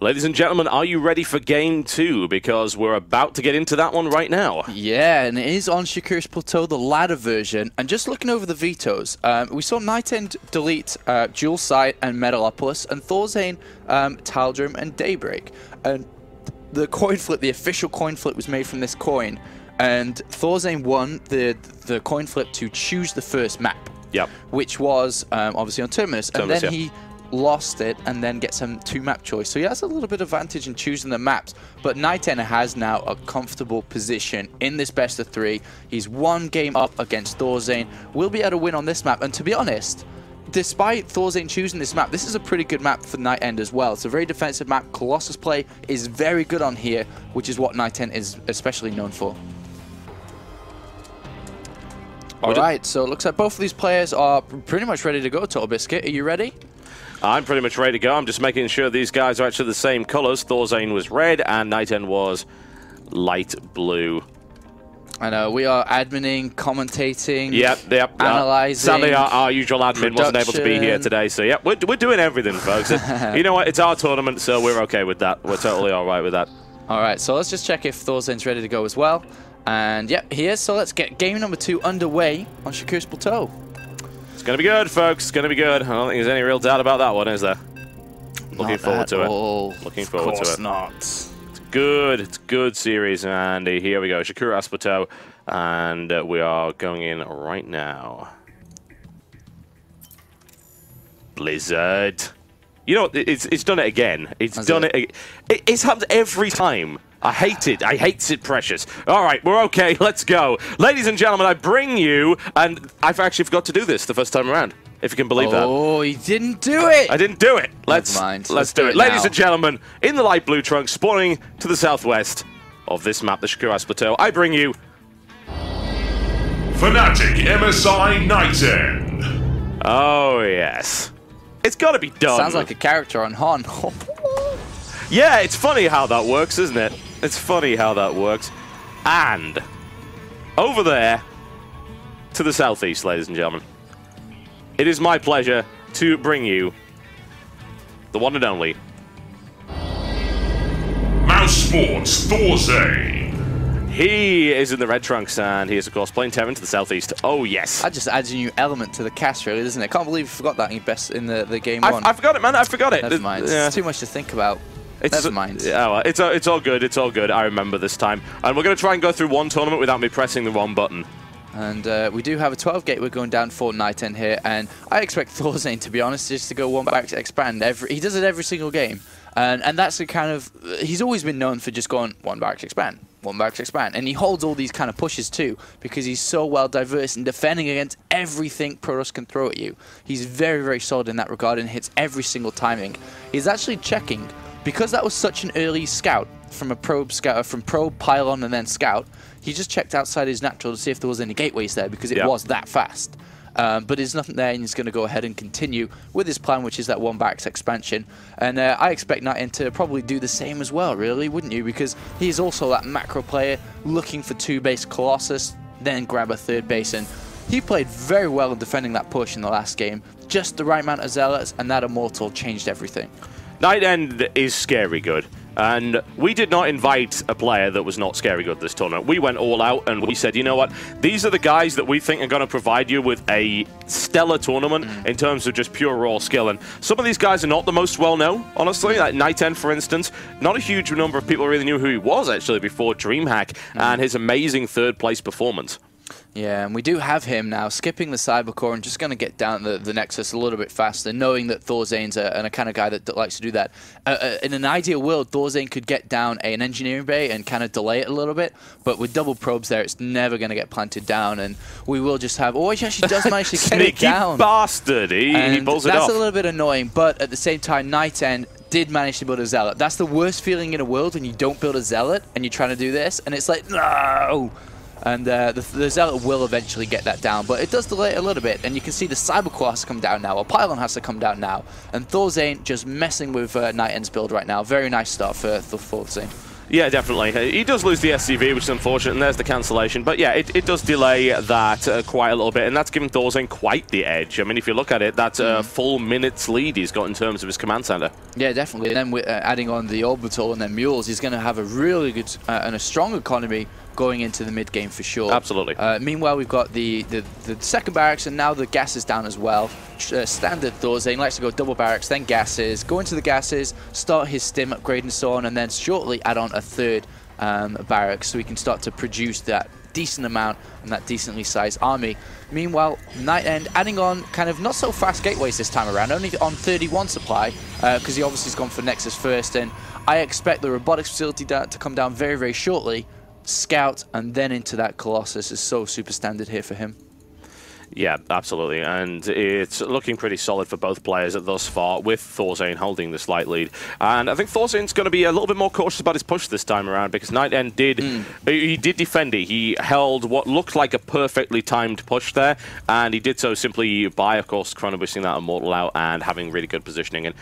Ladies and gentlemen, are you ready for game 2? Because we're about to get into that one right now. Yeah, and it is on SHOUTcraft's Plateau, the ladder version. And just looking over the vetoes, we saw NightEnD delete Dual Sight and Metalopolis, and ThorZaIN, Taldrum, and Daybreak. And the coin flip, the official coin flip, was made from this coin. And ThorZaIN won the coin flip to choose the first map. Yep. Which was obviously on Terminus. And then he lost it and then gets some 2-map choice. So he has a little bit of advantage in choosing the maps, but NightEnD has now a comfortable position in this best of 3. He's 1 game up against ThorZaIN. Will be able to win on this map, and to be honest, despite ThorZaIN choosing this map, this is a pretty good map for NightEnD as well. It's a very defensive map. Colossus play is very good on here, which is what NightEnD is especially known for. Alright, so it looks like both of these players are pretty much ready to go. TotalBiscuit, are you ready? I'm pretty much ready to go. I'm just making sure these guys are actually the same colors. ThorZaIN was red and NightEnD was light blue. I know, we are adminning, commentating, Sadly, analyzing. our usual admin wasn't able to be here today, so yep, we're doing everything, folks. You know what? It's our tournament, so we're okay with that. We're totally all right with that. All right, so let's just check if ThorZaIN's ready to go as well. And yep, he is. So let's get game number 2 underway on SHOUTcraft's Plateau. It's going to be good, folks. It's going to be good. I don't think there's any real doubt about that one, is there? Looking forward to it. Looking forward to it. Of course not. It's good. It's good series, and here we go. SHOUTcraft's Plateau, and we are going in right now. Blizzard. You know, it's done it again. It's done it. It's happened every time. I hate it. I hate it, precious. All right, we're okay. Let's go. Ladies and gentlemen, I bring you, and I've actually forgot to do this the first time around, if you can believe that. Oh, he didn't do it. I didn't do it. Let's do it. Ladies now. and gentlemen, in the light blue trunk, spawning to the southwest of this map, the SHOUTcraft's Plateau, I bring you Fnatic MSI NightEnD. Oh, yes. It's got to be done. Sounds like a character on Hon. Yeah, it's funny how that works, isn't it? It's funny how that works. And over there to the southeast, ladies and gentlemen, it is my pleasure to bring you the one and only Mouse Sports ThorZaIN. He is in the red trunks, and he is, of course, playing Terran to the southeast. Oh, yes. That just adds a new element to the cast, really, doesn't it? I can't believe you forgot that in the game 1. I forgot it, man. I forgot it. Never mind. Yeah. It's too much to think about. Never mind. Yeah, it's all good. It's all good. I remember this time. And we're going to try and go through one tournament without me pressing the wrong button. And we do have a 12 gate we're going down for NightEnD here, and I expect ThorZaIN, to be honest, just to go 1 back to expand. He does it every single game. And that's the kind of... He's always been known for just going 1 back to expand. 1 back to expand. And he holds all these kind of pushes too, because he's so well diverse in defending against everything Protoss can throw at you. He's very, very solid in that regard and hits every single timing. He's actually checking, because that was such an early scout from a probe scout, from probe, pylon, and then scout, he just checked outside his natural to see if there was any gateways there, because it was that fast. But there's nothing there, and he's going to go ahead and continue with his plan, which is that 1 back expansion. And I expect NightEnD to probably do the same as well, really, wouldn't you? Because he's also that macro player looking for 2-base Colossus, then grab a 3rd base. And he played very well in defending that push in the last game. Just the right amount of zealots, and that Immortal changed everything. NightEnD is scary good. And we did not invite a player that was not scary good this tournament. We went all out and we said, you know what? These are the guys that we think are going to provide you with a stellar tournament in terms of just pure raw skill. And some of these guys are not the most well-known, honestly. Like NightEnD, for instance, not a huge number of people really knew who he was, actually, before DreamHack and his amazing 3rd-place performance. Yeah, and we do have him now skipping the Cybercore and just going to get down the Nexus a little bit faster, knowing that ThorZaIN's a kind of guy that likes to do that. In an ideal world, ThorZaIN could get down an engineering bay and kind of delay it a little bit, but with double probes there, it's never going to get planted down, and we will just have... Oh, he actually does manage to get it down. Sneaky bastard! He pulls it off. That's a little bit annoying, but at the same time, NightEnD did manage to build a Zealot. That's the worst feeling in a world when you don't build a Zealot and you're trying to do this, and it's like, no! And the Zealot will eventually get that down, but it does delay it a little bit, and you can see the Cybercore has to come down now, or Pylon has to come down now, and ThorZaIN just messing with NightEnd's build right now. Very nice start for ThorZaIN. Yeah, definitely. He does lose the SCV, which is unfortunate, and there's the cancellation. But yeah, it does delay that quite a little bit, and that's given ThorZaIN quite the edge. I mean, if you look at it, that's a full minute's lead he's got in terms of his command center. Yeah, definitely. And then with, adding on the Orbital and then Mules, he's going to have a really good and a strong economy going into the mid game for sure. Absolutely. Meanwhile, we've got the second barracks, and now the gas is down as well. Standard ThorZaIN likes to go double barracks, then gases, go into the gases, start his stim upgrade and so on, and then shortly add on a third barracks so we can start to produce that decent amount and that decently sized army. Meanwhile, NightEnD adding on kind of not so fast gateways this time around, only on 31 supply, because he obviously has gone for Nexus first, and I expect the robotics facility to come down very, very shortly. Scout and then into that Colossus is so super standard here for him. Yeah, absolutely, and it's looking pretty solid for both players thus far, with ThorZaIN holding the slight lead. And I think ThorZaIN's going to be a little bit more cautious about his push this time around, because NightEnD did defend it. He held what looked like a perfectly timed push there, and he did so simply by, of course, chrono boosting that Immortal out and having really good positioning. And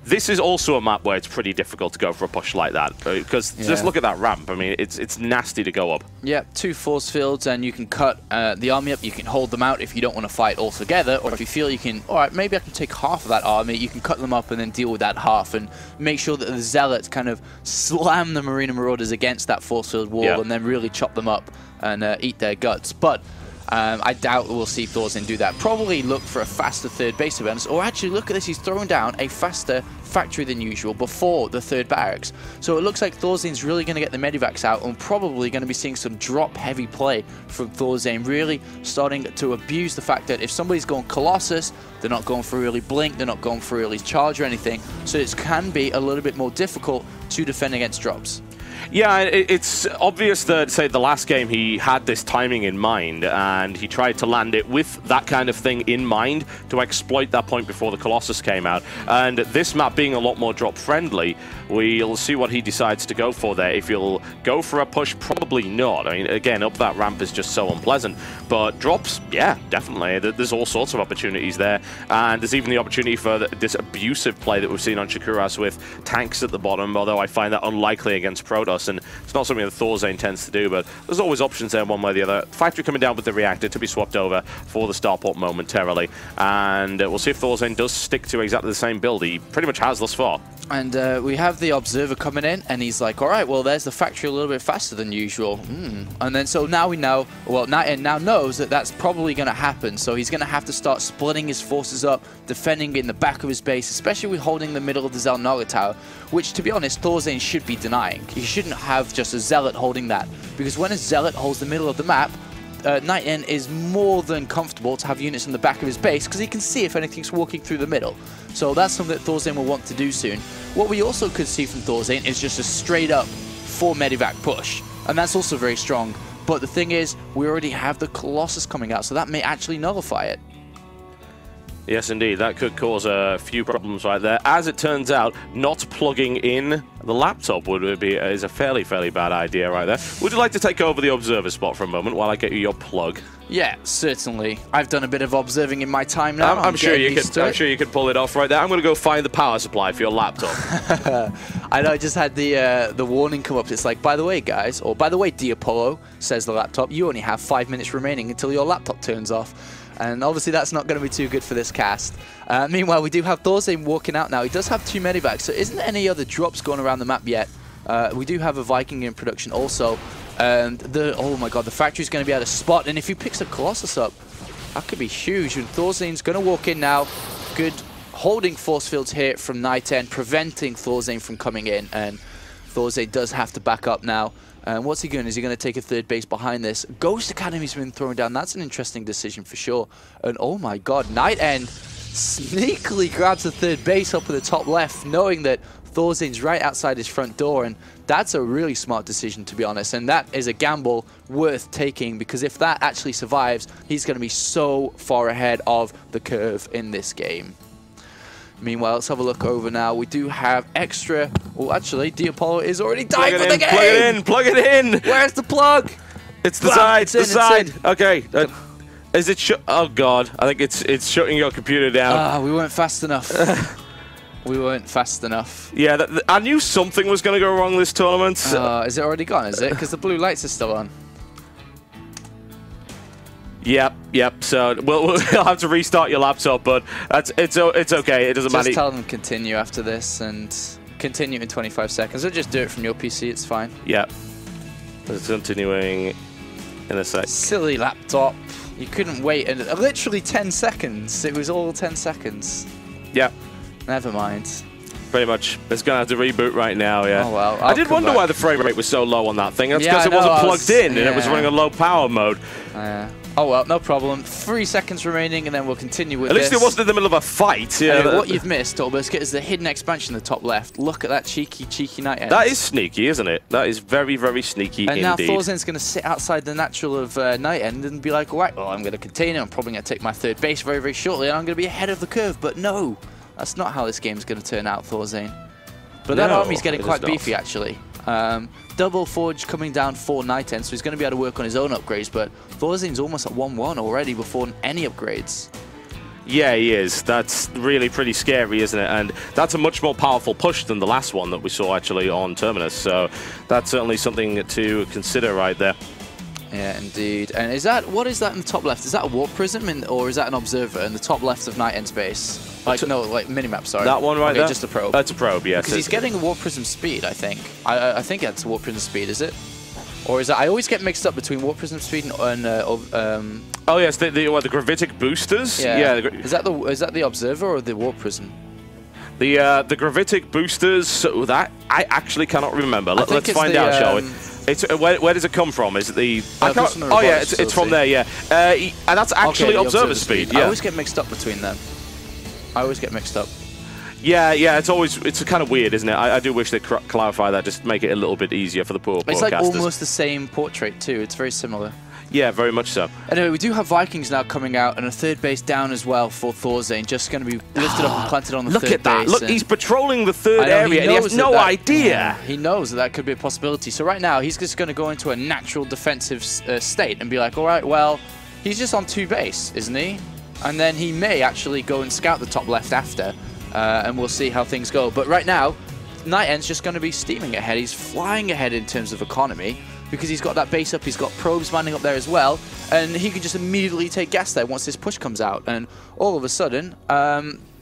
this is also a map where it's pretty difficult to go for a push like that, because just look at that ramp. I mean, it's nasty to go up. Yeah, 2 force fields, and you can cut the army up. You can hold them out if you don't want to fight all together, or if you feel you can, all right, maybe I can take half of that army. You can cut them up and then deal with that half, and make sure that the Zealots kind of slam the Marina Marauders against that force field wall, and then really chop them up and eat their guts. But I doubt we'll see ThorZaIN do that. Probably look for a faster third base event, or actually look at this, he's throwing down a faster factory than usual before the third barracks. So it looks like ThorZaIN's really going to get the medivacs out, and probably going to be seeing some drop heavy play from ThorZaIN, really starting to abuse the fact that if somebody's going Colossus, they're not going for really blink, they're not going for really charge or anything, so it can be a little bit more difficult to defend against drops. Yeah, it's obvious that, say, the last game he had this timing in mind, and he tried to land it with that kind of thing in mind to exploit that point before the Colossus came out. And this map being a lot more drop-friendly, we'll see what he decides to go for there. If he'll go for a push, probably not. I mean, again, up that ramp is just so unpleasant. But drops, yeah, definitely. There's all sorts of opportunities there. And there's even the opportunity for this abusive play that we've seen on Shakuras with tanks at the bottom, although I find that unlikely against Protoss. And it's not something that ThorZaIN tends to do, but there's always options there one way or the other. Factory coming down with the reactor to be swapped over for the starport momentarily. And we'll see if ThorZaIN does stick to exactly the same build he pretty much has thus far. And we have the Observer coming in, and he's like, all right, well, there's the factory a little bit faster than usual. And then so now we know, well, NightEnD now knows that that's probably going to happen. So he's going to have to start splitting his forces up, defending in the back of his base, especially with holding the middle of the Zelnaga Tower, which, to be honest, ThorZaIN should be denying. He shouldn't have just a Zealot holding that, because when a Zealot holds the middle of the map, NightEnD is more than comfortable to have units in the back of his base, because he can see if anything's walking through the middle. So that's something that ThorZaIN will want to do soon. What we also could see from ThorZaIN is just a straight up 4 medivac push, and that's also very strong. But the thing is, we already have the Colossus coming out, so that may actually nullify it. Yes, indeed. That could cause a few problems right there. As it turns out, not plugging in the laptop is a fairly bad idea right there. Would you like to take over the observer spot for a moment while I get you your plug? Yeah, certainly. I've done a bit of observing in my time now. I'm sure you could pull it off right there. I'm going to go find the power supply for your laptop. I know. I just had the warning come up. It's like, by the way, guys, or by the way, Diapollo, says the laptop, you only have 5 minutes remaining until your laptop turns off. And obviously that's not going to be too good for this cast. Meanwhile, we do have ThorZaIN walking out now. He does have 2 medivacs, so isn't there any other drops going around the map yet? We do have a Viking in production also. And oh my god, the factory's going to be at a spot. And if he picks a Colossus up, that could be huge. And ThorZaIN's going to walk in now. Good holding force fields here from NightEnD, preventing ThorZaIN from coming in. And ThorZaIN does have to back up now. And what's he doing? Is he going to take a third base behind this? Ghost Academy's been thrown down. That's an interesting decision for sure. And oh my god, NightEnD sneakily grabs the third base up in the top left, knowing that ThorZaIN's right outside his front door. And that's a really smart decision, to be honest. And that is a gamble worth taking, because if that actually survives, he's going to be so far ahead of the curve in this game. Meanwhile, let's have a look over now. We do have extra... Oh, actually, Diapollo is already dying for the game! Plug it in! Where's the plug? It's the side, the side. Okay. Is it oh god, I think it's shutting your computer down. We weren't fast enough. We weren't fast enough. Yeah, I knew something was going to go wrong this tournament. Is it already gone, is it? Because the blue lights are still on. Yep. So we'll have to restart your laptop, but it's okay. It doesn't matter. Just tell them continue after this and continue in 25 seconds. Or just do it from your PC. It's fine. Yep. It's continuing in a sec. Silly laptop. You couldn't wait. And literally 10 seconds. It was all 10 seconds. Yep. Never mind. Pretty much. It's going to have to reboot right now, yeah. Oh, well. I did wonder why the frame rate was so low on that thing. That's because it wasn't plugged in and it was running a low power mode. Oh, well, no problem. 3 seconds remaining, and then we'll continue with this. At least it wasn't in the middle of a fight. Yeah. What you've missed, TotalBiscuit, is the hidden expansion in the top left. Look at that cheeky NightEnD. That is sneaky, isn't it? That is very, very sneaky indeed. And now ThorZaIN's going to sit outside the natural of NightEnD and be like, all right, well, I'm going to contain it. I'm probably going to take my third base very, very shortly, and I'm going to be ahead of the curve. But no, that's not how this game's going to turn out, ThorZaIN. But that army's getting quite beefy, actually. Double Forge coming down for NightEnD, so he's going to be able to work on his own upgrades, but ThorZaIN's almost at 1-1 already before any upgrades. Yeah, he is. That's really pretty scary, isn't it? And that's a much more powerful push than the last one that we saw actually on Terminus, so that's certainly something to consider right there. Yeah, indeed. And what is that in the top left? Is that a warp prism, or is that an observer in the top left of NightEnd's base? Like, no, like minimap, sorry. That one right there? Just a probe. That's a probe, yes. Because he's getting a warp prism speed, I think. I think that's a warp prism speed, is it? Or is it? I always get mixed up between warp prism speed and oh yes, the gravitic boosters. Yeah. Is that the observer or the warp prism? The gravitic boosters. So that I actually cannot remember. Let's find out, shall we? It's where does it come from? Is it the? Oh yeah, it's from there. Yeah, and that's actually observer speed. Yeah. I always get mixed up between them. I always get mixed up. Yeah, it's kind of weird, isn't it? I do wish they'd clarify that, just make it a little bit easier for the poor broadcasters. It's like almost the same portrait too. It's very similar. Yeah, very much so. Anyway, we do have Vikings now coming out, and a third base down as well for ThorZaIN, just going to be lifted up and planted on the third base. Look at that. Look, he's patrolling the third area, and he has no idea. Yeah, he knows that could be a possibility. So right now, he's just going to go into a natural defensive state and be like, all right, well, he's just on 2 base, isn't he? And then he may actually go and scout the top left after, and we'll see how things go. But right now, NightEnd's just going to be steaming ahead. He's flying ahead in terms of economy, because he's got that base up, he's got probes landing up there as well, and he can just immediately take gas there once this push comes out. And all of a sudden,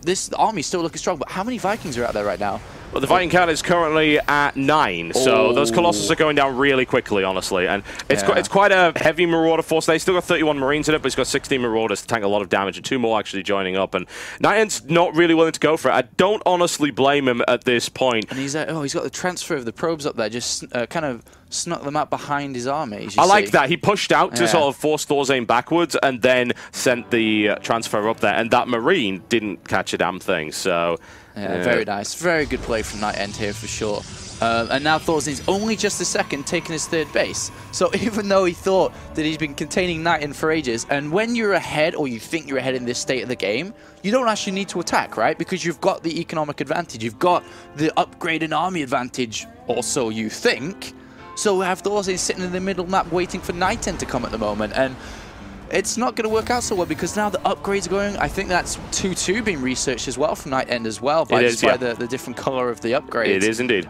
this army's still looking strong, but how many Vikings are out there right now? Well, the Viking count is currently at 9, so those Colossus are going down really quickly, honestly. And it's quite a heavy Marauder force. They still got 31 Marines in it, but he's got 16 Marauders to tank a lot of damage, and 2 more actually joining up. And NightEnd's not really willing to go for it. I don't honestly blame him at this point. And he's got the transfer of the probes up there, just kind of snuck them out behind his army. I like that. He pushed out to sort of force ThorZaIN backwards and then sent the transfer up there. And that Marine didn't catch a damn thing, so... Yeah, very nice. Very good play from NightEnD here for sure. And now ThorZaIN's only just a second taking his third base. So even though he thought that he's been containing NightEnD for ages, and when you're ahead, or you think you're ahead in this state of the game, you don't actually need to attack, right? Because you've got the economic advantage. You've got the upgraded army advantage, or so you think. So we have ThorZaIN sitting in the middle map waiting for NightEnD to come at the moment. And it's not going to work out so well, because now the upgrades are going. I think that's 2-2 being researched as well from NightEnD as well, by the different color of the upgrades. It is indeed.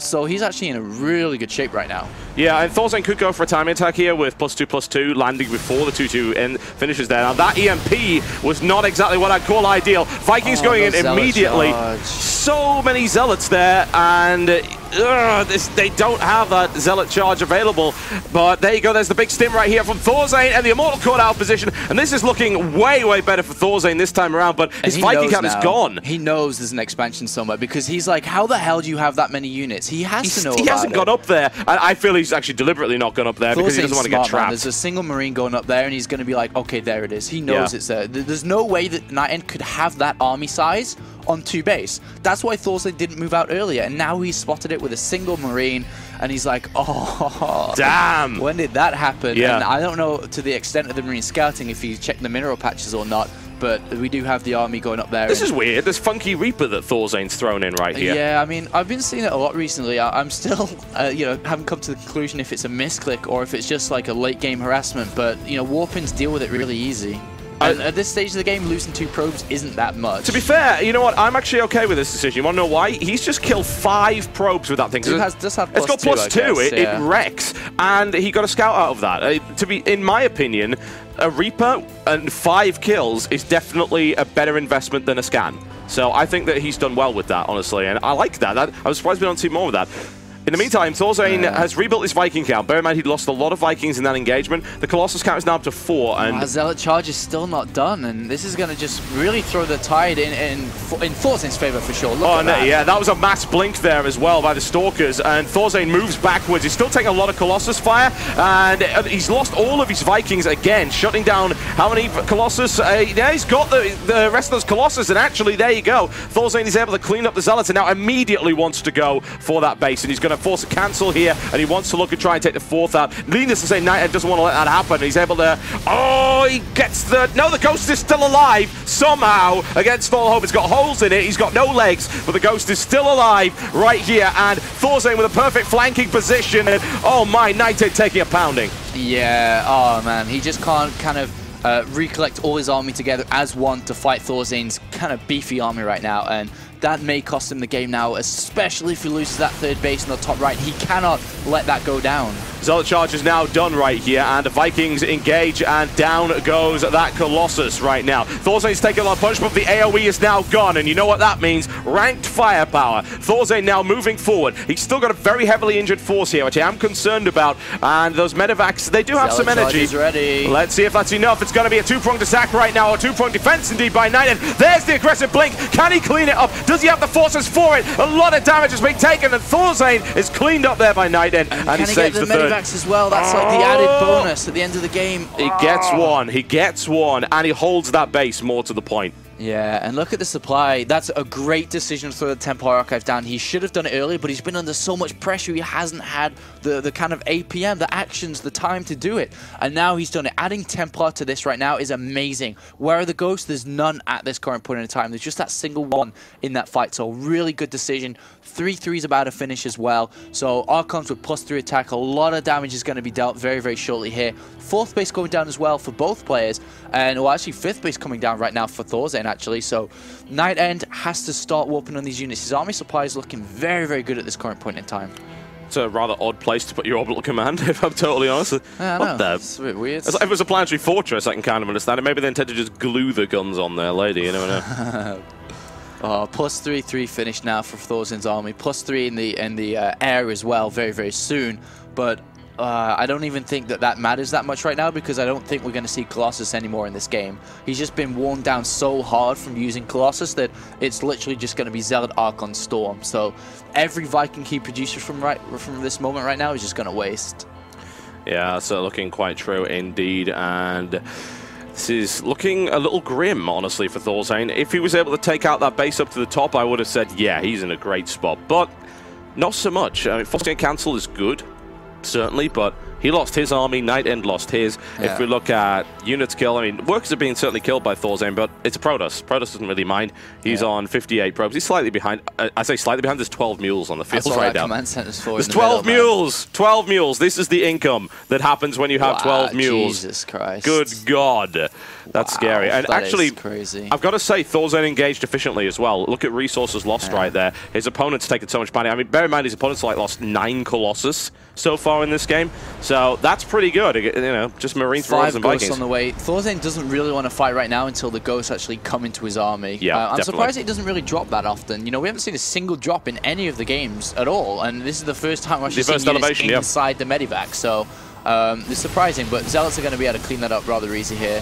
So he's actually in a really good shape right now. Yeah, and ThorZaIN could go for a timing attack here with +2/+2 landing before the 2-2 finishes there. Now that EMP was not exactly what I'd call ideal. Vikings going in immediately. So many Zealots there, and they don't have that Zealot charge available. But there you go, there's the big stim right here from ThorZaIN, and the Immortal caught out of position. And this is looking way, way better for ThorZaIN this time around, but his Viking count is gone. He knows there's an expansion somewhere, because he's like, how the hell do you have that many units? He has to know about it. He hasn't gone up there. And I feel he's actually deliberately not gone up there because he doesn't want to get trapped. There's a single Marine going up there, and he's going to be like, okay, there it is. He knows it's there. There's no way that NightEnD could have that army size on 2 base. That's why ThorZaIN didn't move out earlier, and now he's spotted it with a single Marine, and he's like, oh, damn, when did that happen? And I don't know to the extent of the Marine scouting if he checked the mineral patches or not, but we do have the army going up there. This is weird, this funky Reaper that ThorZaIN's thrown in right here. Yeah, I mean, I've been seeing it a lot recently. I'm still, haven't come to the conclusion if it's a misclick or if it's just like a late game harassment, but, Warpins deal with it really easy. And at this stage of the game, losing 2 probes isn't that much. To be fair, you know what? I'm actually okay with this decision. You want to know why? He's just killed 5 probes with that thing. Does have it's got +2. It wrecks, and he got a scout out of that. In my opinion, a Reaper and 5 kills is definitely a better investment than a scan. So I think that he's done well with that, honestly, and I like that. I was surprised we don't see more of that. In the meantime, ThorZaIN has rebuilt his Viking count. Bear in mind, he'd lost a lot of Vikings in that engagement. The Colossus count is now up to 4. And Zealot charge is still not done, and this is going to just really throw the tide in ThorZaIN's favor for sure. Look at that. Yeah, that was a mass blink there as well by the Stalkers, and ThorZaIN moves backwards. He's still taking a lot of Colossus fire, and he's lost all of his Vikings again, shutting down how many Colossus? Yeah, he's got the rest of those Colossus, and actually, there you go. ThorZaIN is able to clean up the Zealots, and now immediately wants to go for that base, and he's going to force a cancel here, and he wants to look and try and take the 4th out. Needless to say, NightEnD doesn't want to let that happen. He's able to... Oh, he gets the... No, the Ghost is still alive somehow against all hope. It's got holes in it. He's got no legs, but the Ghost is still alive right here, and ThorZaIN with a perfect flanking position, and oh my, NightEnD taking a pounding. Yeah, oh man, he just can't kind of recollect all his army together as one to fight ThorZaIN's kind of beefy army right now, and that may cost him the game now, especially if he loses that 3rd base in the top right. He cannot let that go down. Zealot charge is now done right here, and the Vikings engage, and down goes that Colossus right now. ThorZaIN's taking a lot of punch, but the AoE is now gone, and you know what that means? Ranked firepower. ThorZaIN now moving forward. He's still got a very heavily injured force here, which I am concerned about, and those medevacs, they do have some energy. Ready. Let's see if that's enough. It's going to be a 2-pronged attack right now, or 2-pronged defense indeed by NightEnD. There's the aggressive blink. Can he clean it up? Does he have the forces for it? A lot of damage has been taken, and ThorZaIN is cleaned up there by NightEnD, and he saves the 3rd. As well, that's like the added bonus at the end of the game. He gets one, and he holds that base more to the point. Yeah, and look at the supply. That's a great decision to throw the Templar Archive down. He should have done it earlier, but he's been under so much pressure. He hasn't had the kind of APM, the actions, the time to do it. And now he's done it. Adding Templar to this right now is amazing. Where are the Ghosts? There's none at this current point in time. There's just that single one in that fight. So really good decision. 3-3 is about to finish as well. So Archons with +3 attack. A lot of damage is going to be dealt very, very shortly here. 4th base going down as well for both players. And well, actually 5th base coming down right now for ThorZaIN actually. So NightEnD has to start warping on these units. His army supply is looking very, very good at this current point in time. It's a rather odd place to put your orbital command, if I'm totally honest. Yeah, I know. It's a bit weird. If it was a planetary fortress, I can kind of understand it. Maybe they intend to just glue the guns on there later, you never know. Oh, +3 finish now for ThorZaIN's army. +3 in the air as well, very, very soon. But I don't even think that matters that much right now, because I don't think we're going to see Colossus anymore in this game. He's just been worn down so hard from using Colossus that it's literally just going to be Zealot, Archon, Storm. So every Viking he produces from this moment right now is just going to waste. Yeah, so looking quite true indeed, and this is looking a little grim, honestly, for ThorZaIN. If he was able to take out that base up to the top, I would have said, yeah, he's in a great spot. But not so much. I mean, forcing a cancel is good, certainly, but he lost his army, NightEnD lost his. Yeah. If we look at units killed, I mean, workers are being certainly killed by ThorZaIN, but it's a Protoss. Protoss doesn't really mind. He's on 58 probes. He's slightly behind. I say slightly behind. There's 12 mules on the field right now. There's 12 mules. 12 mules. This is the income that happens when you have 12 mules. Jesus Christ. Good God. That's scary. And that actually, is crazy. I've got to say, ThorZaIN engaged efficiently as well. Look at resources lost right there. His opponent's taken so much money. I mean, bear in mind, his opponent's like lost 9 Colossus so far in this game. So that's pretty good. You know, just Marines, Royals, and Vikings. 5 ghosts on the way. ThorZaIN doesn't really want to fight right now until the ghosts actually come into his army. Yeah, I'm surprised it doesn't really drop that often. You know, we haven't seen a single drop in any of the games at all, and this is the first time we're actually seeing units inside the medivac. So it's surprising, but Zealots are going to be able to clean that up rather easy here.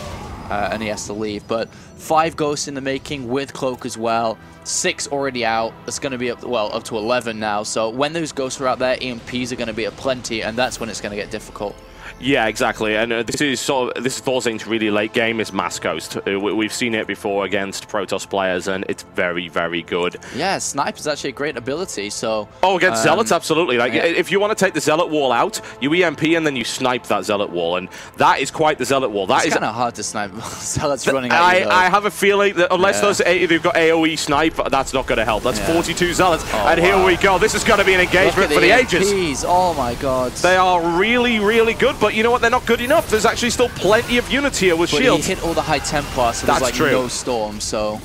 And he has to leave. But 5 ghosts in the making with Cloak as well. 6 already out. It's going to be up to 11 now. So when those ghosts are out there, EMPs are going to be aplenty, and that's when it's going to get difficult. Yeah, exactly, and this is ThorZaIN's really late game is Mass Ghost. We've seen it before against Protoss players, and it's very, very good. Yeah, Snipe is actually a great ability, so... Oh, against Zealots, absolutely. Like, if you want to take the Zealot wall out, you EMP and then you snipe that Zealot wall, and that is quite the Zealot wall. That is kind of hard to snipe. Zealots running at you, though. I have a feeling that unless they've got AoE snipe, that's not going to help. That's 42 Zealots, and here we go. This is going to be an engagement for the ages. Oh my God. They are really, really good. good, but you know what? They're not good enough. There's actually still plenty of units here with shields. He hit all the high Templar, so there's like no storm, so...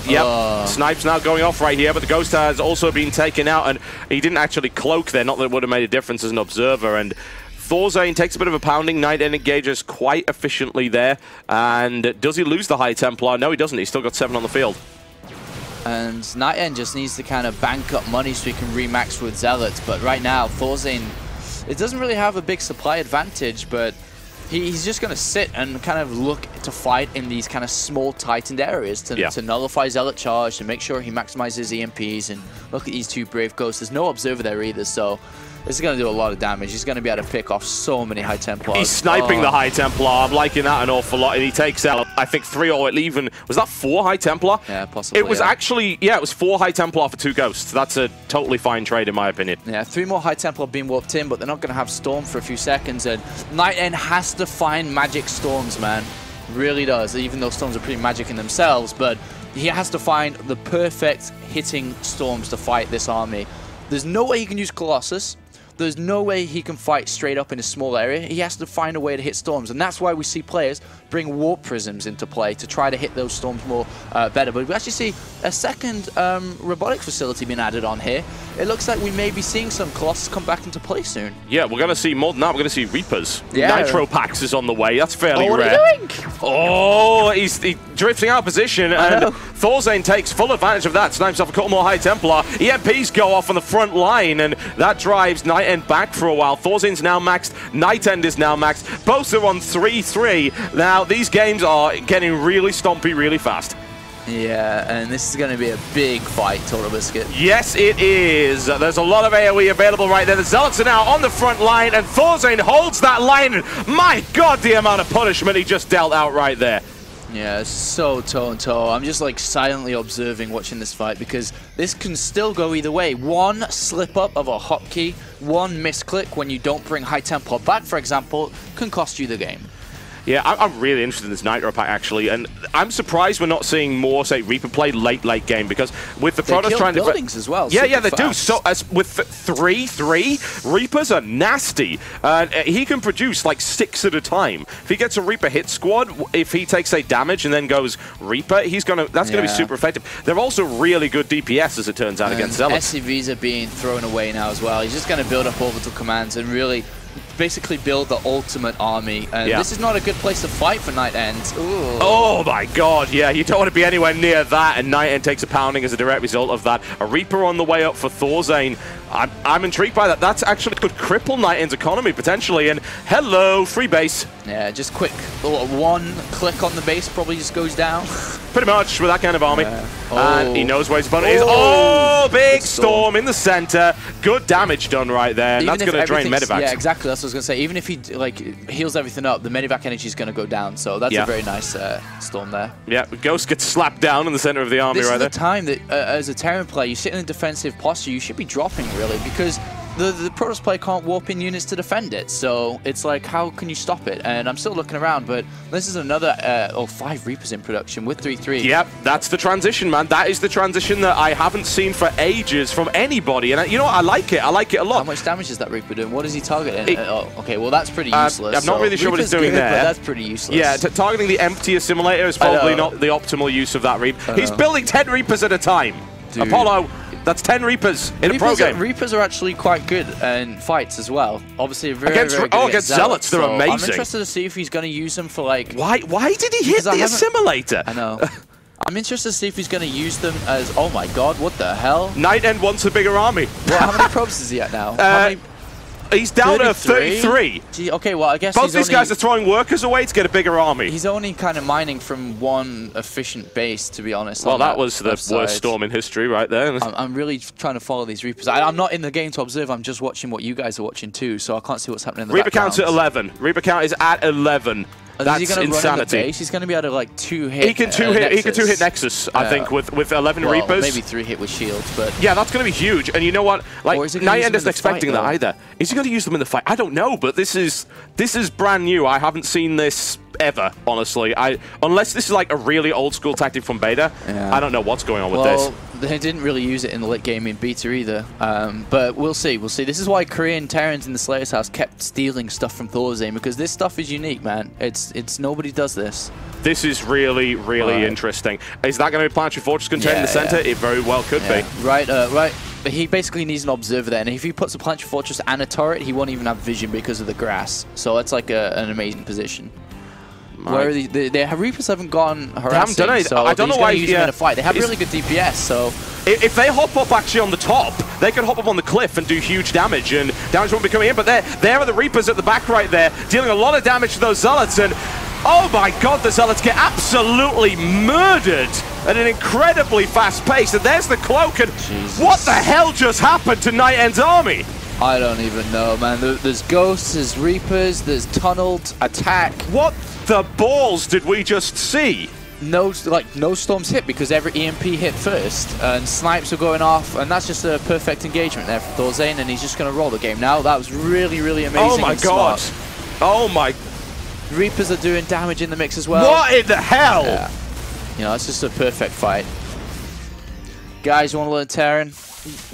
Yep, Snipe's now going off right here, but the Ghost has also been taken out, and he didn't actually cloak there. Not that it would have made a difference as an observer, and ThorZaIN takes a bit of a pounding. NightEnD engages quite efficiently there, and does he lose the high Templar? No, he doesn't. He's still got 7 on the field. And NightEnD just needs to kind of bank up money so he can remax with Zealots, but right now, ThorZaIN, it doesn't really have a big supply advantage, but he's just going to sit and kind of look to fight in these kind of small, tightened areas to nullify Zealot charge, to make sure he maximizes EMPs, and look at these 2 Brave Ghosts. There's no Observer there either, so this is going to do a lot of damage. He's going to be able to pick off so many High Templars. He's sniping the High Templar. I'm liking that an awful lot, and he takes out, I think, 3 or even... Was that 4 High Templar? Yeah, possibly. It was actually... Yeah, it was 4 High Templar for 2 Ghosts. That's a totally fine trade, in my opinion. Yeah, 3 more High Templar being warped in, but they're not going to have Storm for a few seconds, and NightEnD has to find magic Storms, man. Really does, even though Storms are pretty magic in themselves, but he has to find the perfect hitting Storms to fight this army. There's no way he can use Colossus. There's no way he can fight straight up in a small area. He has to find a way to hit storms, and that's why we see players bring warp prisms into play to try to hit those storms more better. But we actually see a second robotic facility being added on here. It looks like we may be seeing some Colossus come back into play soon. Yeah, we're going to see more than that. We're going to see Reapers. Yeah. Nitro Pax is on the way. That's fairly rare. What are you doing? Oh, he's drifting out of position, and ThorZaIN takes full advantage of that. Snipes off a couple more High Templar. EMPs go off on the front line, and that drives NightEnD back for a while. ThorZaIN's now maxed. NightEnD is now maxed. Both are on 3-3. Now, these games are getting really stompy really fast. Yeah, and this is going to be a big fight, TotalBiscuit. Yes, it is. There's a lot of AoE available right there. The Zealots are now on the front line, and ThorZaIN holds that line. And my God, the amount of punishment he just dealt out right there. Yeah, so toe-and-toe. I'm just like silently observing, watching this fight, because this can still go either way. One slip-up of a hotkey, one misclick when you don't bring High Templar back, for example, can cost you the game. Yeah, I'm really interested in this Nitro Pack, actually, and I'm surprised we're not seeing more, say, Reaper play late game, because with the Protoss trying to... buildings as well. Yeah, they do. So, with 3-3, Reapers are nasty. He can produce, like, 6 at a time. If he gets a Reaper hit squad, if he takes, say, damage and then goes Reaper, that's gonna be super effective. They're also really good DPS, as it turns out, against Zealots. SCVs are being thrown away now as well. He's just going to build up orbital commands and really basically build the ultimate army, and this is not a good place to fight for NightEnD. Oh my God, yeah, you don't want to be anywhere near that, and NightEnD takes a pounding as a direct result of that. A Reaper on the way up for ThorZaIN. I'm intrigued by that. That's actually could cripple NightEnd's economy potentially, and hello, free base. Yeah, just quick, one click on the base probably just goes down. Pretty much, with that kind of army. And he knows where his opponent is. Oh, big storm in the center. Good damage done right there. And that's going to drain medevacs. Yeah, exactly. That's what I was going to say. Even if he heals everything up, the medevac energy is going to go down. So that's a very nice storm there. Yeah, Ghost gets slapped down in the center of the army right there. This is the time that, as a Terran player, you sit in a defensive posture, you should be dropping, really, because the Protoss player can't warp in units to defend it, so it's like, how can you stop it? And I'm still looking around, but this is another 5 Reapers in production with 3-3. Yep, that's the transition, man. That is the transition that I haven't seen for ages from anybody, and you know what? I like it. I like it a lot. How much damage is that Reaper doing? What is he targeting? Okay, well, that's pretty useless. I'm not really sure what he's doing there. But that's pretty useless. Yeah, targeting the empty assimilator is probably not the optimal use of that Reaper. He's building 10 Reapers at a time. Dude. Apollo, that's 10 Reapers in a pro game. Reapers are actually quite good in fights as well. Obviously, very good against Zealots, they're amazing. I'm interested to see if he's going to use them for, like... Why did he hit the assimilator? I know. I'm interested to see if he's going to use them as... Oh my God, what the hell? NightEnD wants a bigger army. Well, how many probes is he at now? He's down to 33. Gee, okay, well, I guess both these guys are throwing workers away to get a bigger army. He's only kind of mining from one efficient base, to be honest. Well, that was the worst storm in history right there. I'm really trying to follow these Reapers. I'm not in the game to observe. I'm just watching what you guys are watching too, so I can't see what's happening in the Reaper count's at 11. Reaper count is at 11. That's insanity. He's going to be able to like 2-hit. He can 2-hit Nexus, I think, with 11 Reapers. Maybe 3-hit with shields, but yeah, that's going to be huge. And you know what? Like, NightEnD isn't expecting that either. Is he going to use them in the fight? I don't know, but this is brand new. I haven't seen this ever, honestly. Unless this is like a really old school tactic from beta, I don't know what's going on with this. They didn't really use it in the late game in beta either, but we'll see. We'll see. This is why Korean Terrans in the Slayer's house kept stealing stuff from ThorZaIN, because this stuff is unique, man. It's nobody does this. This is really, really interesting. Is that going to be Planetary Fortress contained in the center? It very well could be. Right. He basically needs an observer there, and if he puts a Planetary Fortress and a turret, he won't even have vision because of the grass. So that's like an amazing position. Where the Reapers haven't gone harassing, they haven't done it. so I don't know why use them in a fight. They have really good DPS, so if they hop up actually on the top, they can hop up on the cliff and do huge damage, and damage won't be coming in. But there are the Reapers at the back right there, dealing a lot of damage to those Zealots, and oh my god, the Zealots get absolutely murdered at an incredibly fast pace. And there's the cloak, and what the hell just happened to NightEnd's army? I don't even know, man. There's ghosts, there's Reapers, there's tunneled attack. What the balls did we just see? No storms hit because every EMP hit first, and snipes are going off, and that's just a perfect engagement there for ThorZaIN, and he's just going to roll the game now. That was really, really amazing. Oh my god! Oh my! Reapers are doing damage in the mix as well. What in the hell? Yeah. You know, it's just a perfect fight. Guys, you want to learn Terran?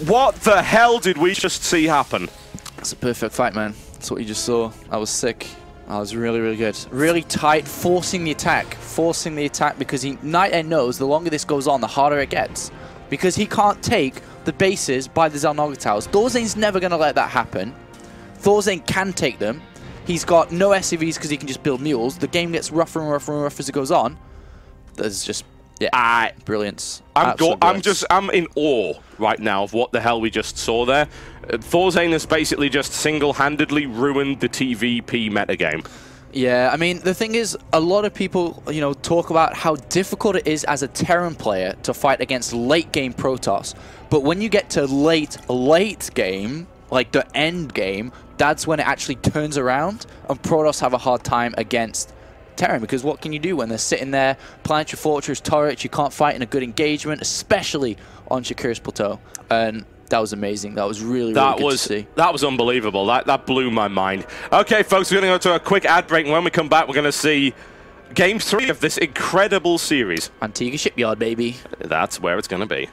What the hell did we just see happen? It's a perfect fight, man. That's what you just saw. That was sick. That was really, really good. Really tight, forcing the attack because NightEnd knows the longer this goes on, the harder it gets. Because he can't take the bases by the Xel'Naga towers. ThorZaIN's never going to let that happen. ThorZaIN can take them. He's got no SCVs because he can just build mules. The game gets rougher and rougher and rougher as it goes on. There's just, brilliance. I'm in awe right now of what the hell we just saw there. ThorZaIN has basically just single-handedly ruined the TVP metagame. Yeah, I mean, the thing is, a lot of people, you know, talk about how difficult it is as a Terran player to fight against late-game Protoss. But when you get to late game, like the end game, that's when it actually turns around, and Protoss have a hard time against Terran, because what can you do when they're sitting there, Planetary Fortress, turrets, you can't fight in a good engagement, especially on SHOUTcraft Plateau. And that was amazing. That was really good to see. That was unbelievable. That blew my mind. Okay, folks, we're going to go to a quick ad break, and when we come back, we're going to see Game 3 of this incredible series. Antigua Shipyard, baby. That's where it's going to be.